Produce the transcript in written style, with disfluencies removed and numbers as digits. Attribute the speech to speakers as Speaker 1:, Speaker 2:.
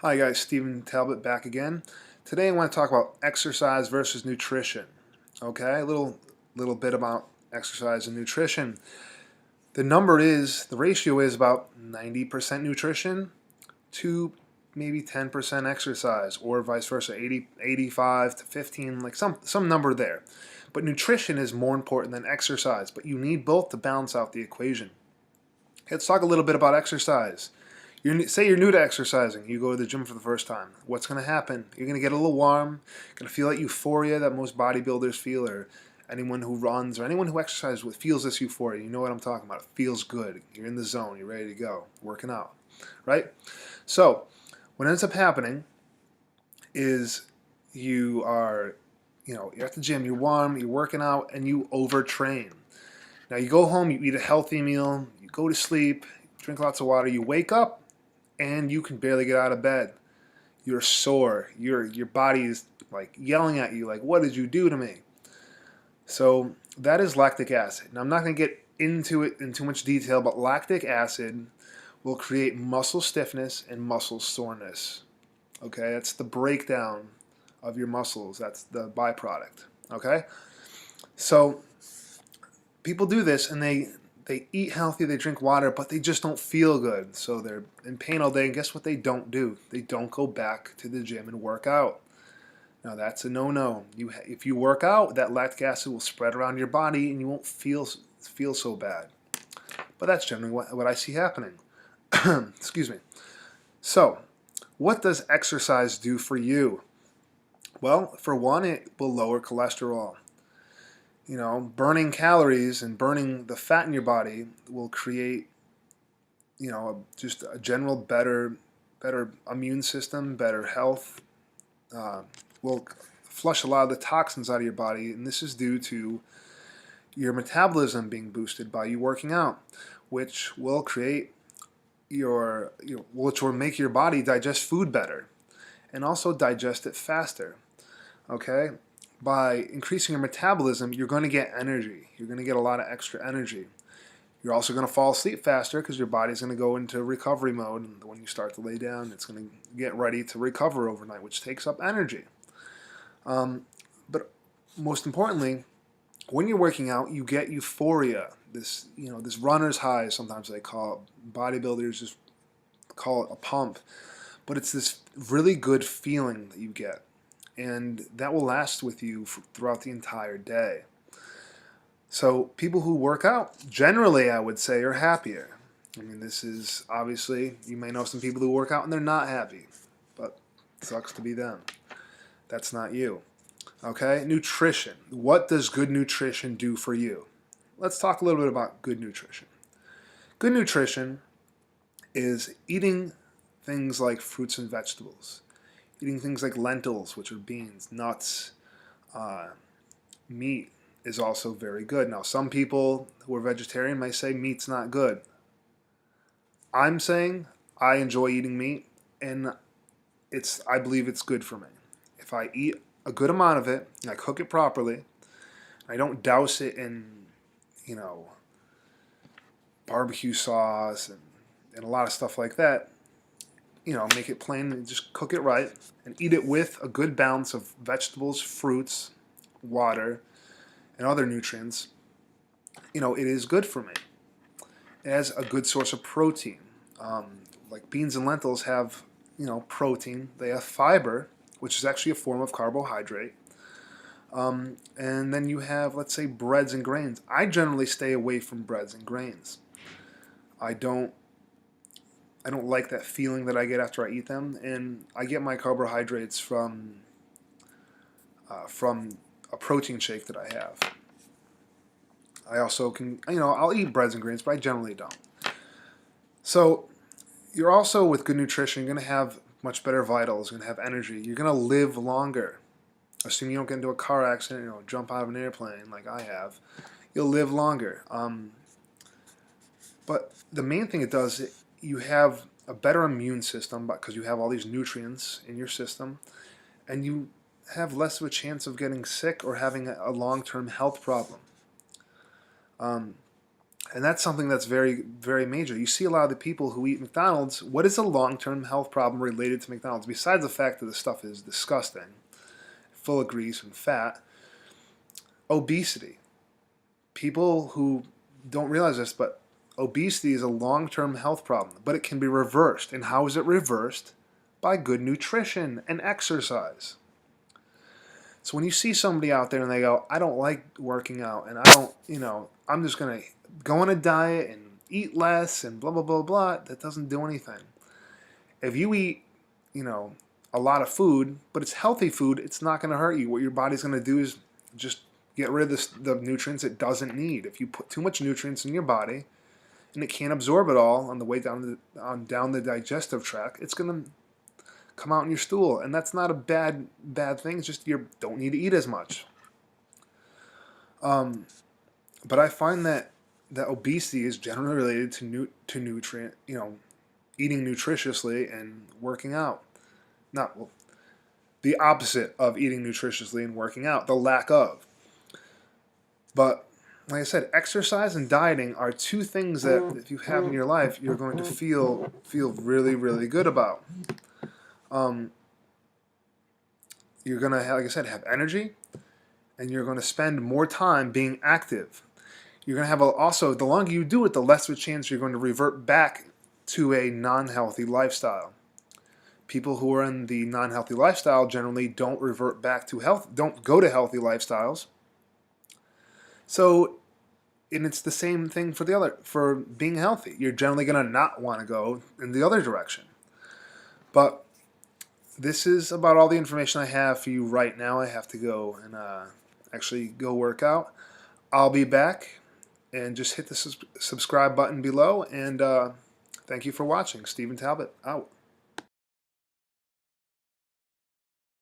Speaker 1: Hi guys, Stephen Talbot back again. Today I want to talk about exercise versus nutrition. Okay, a little bit about exercise and nutrition. The ratio is about 90% nutrition to maybe 10% exercise, or vice versa, 85 to 15, like some number there. But nutrition is more important than exercise, but you need both to balance out the equation. Let's talk a little bit about exercise. Say you're new to exercising. You go to the gym for the first time. What's going to happen? You're going to get a little warm. You're going to feel that euphoria that most bodybuilders feel, or anyone who runs or anyone who exercises with feels this euphoria. You know what I'm talking about. It feels good. You're in the zone. You're ready to go. Working out, right? So what ends up happening is you're at the gym. You're warm. You're working out, and you overtrain. Now you go home. You eat a healthy meal. You go to sleep. Drink lots of water. You wake up and you can barely get out of bed. You're sore. Your body is like yelling at you, like, what did you do to me? So that is lactic acid. Now I'm not going to get into it in too much detail, but lactic acid will create muscle stiffness and muscle soreness. Okay, that's the breakdown of your muscles. That's the byproduct. Okay, so people do this and they eat healthy, they drink water, but they just don't feel good. So they're in pain all day, and guess what they don't do? They don't go back to the gym and work out. Now that's a no-no. If you work out, that lactic acid will spread around your body and you won't feel so bad. But that's generally what I see happening. Excuse me. So, what does exercise do for you? Well, for one, it will lower cholesterol. Burning calories and burning the fat in your body will create, just a general better immune system, better health. Will flush a lot of the toxins out of your body, and this is due to your metabolism being boosted by you working out, which will create which will make your body digest food better, and also digest it faster. Okay? By increasing your metabolism, you're going to get energy. You're going to get a lot of extra energy. You're also going to fall asleep faster because your body's going to go into recovery mode. And when you start to lay down, it's going to get ready to recover overnight, which takes up energy. But most importantly, when you're working out, you get euphoria. This runner's high, sometimes they call it. Bodybuilders just call it a pump. But it's this really good feeling that you get, and that will last with you throughout the entire day. So people who work out, generally I would say, are happier. I mean, this is obviously, you may know some people who work out and they're not happy, but it sucks to be them. That's not you. Okay, nutrition. What does good nutrition do for you? Let's talk a little bit about good nutrition. Good nutrition is eating things like fruits and vegetables, eating things like lentils, which are beans, nuts, meat is also very good. Now, some people who are vegetarian might say meat's not good. I'm saying I enjoy eating meat, and I believe it's good for me. If I eat a good amount of it, and I cook it properly, I don't douse it in, barbecue sauce and a lot of stuff like that. Make it plain and just cook it right and eat it with a good balance of vegetables, fruits, water, and other nutrients. It is good for me. It has a good source of protein. Like beans and lentils have, protein. They have fiber, which is actually a form of carbohydrate. And then you have, let's say, breads and grains. I generally stay away from breads and grains. I don't like that feeling that I get after I eat them, and I get my carbohydrates from a protein shake that I have. I also can, I'll eat breads and grains, but I generally don't. So you're also, with good nutrition, you're going to have much better vitals, you're going to have energy, you're going to live longer. Assuming you don't get into a car accident, jump out of an airplane like I have, you'll live longer. But the main thing it does, you have a better immune system because you have all these nutrients in your system, and you have less of a chance of getting sick or having a long-term health problem. And that's something that's very, very major. You see a lot of the people who eat McDonald's. What is a long-term health problem related to McDonald's? Besides the fact that the stuff is disgusting, full of grease and fat, obesity. People who don't realize this, but obesity is a long-term health problem, but it can be reversed. And how is it reversed? By good nutrition and exercise. So when you see somebody out there and they go, I don't like working out, and I don't, I'm just going to go on a diet and eat less and blah, blah, blah, blah, that doesn't do anything. If you eat, a lot of food, but it's healthy food, it's not going to hurt you. What your body's going to do is just get rid of the nutrients it doesn't need. If you put too much nutrients in your body and it can't absorb it all on the way down the digestive tract, it's going to come out in your stool, and that's not a bad thing. It's just you don't need to eat as much. But I find that obesity is generally related to nutrient, eating nutritiously and working out. The opposite of eating nutritiously and working out, the lack of. But like I said, exercise and dieting are two things that if you have in your life, you're going to feel really, really good about. You're going to, like I said, have energy, and you're going to spend more time being active. You're going to have also, the longer you do it, the less of a chance you're going to revert back to a non-healthy lifestyle. People who are in the non-healthy lifestyle generally don't revert back to health, don't go to healthy lifestyles. So, and it's the same thing for being healthy. You're generally going to not want to go in the other direction. But this is about all the information I have for you right now. I have to go and actually go work out. I'll be back, and just hit the subscribe button below, and thank you for watching. Stephen Talbot, out.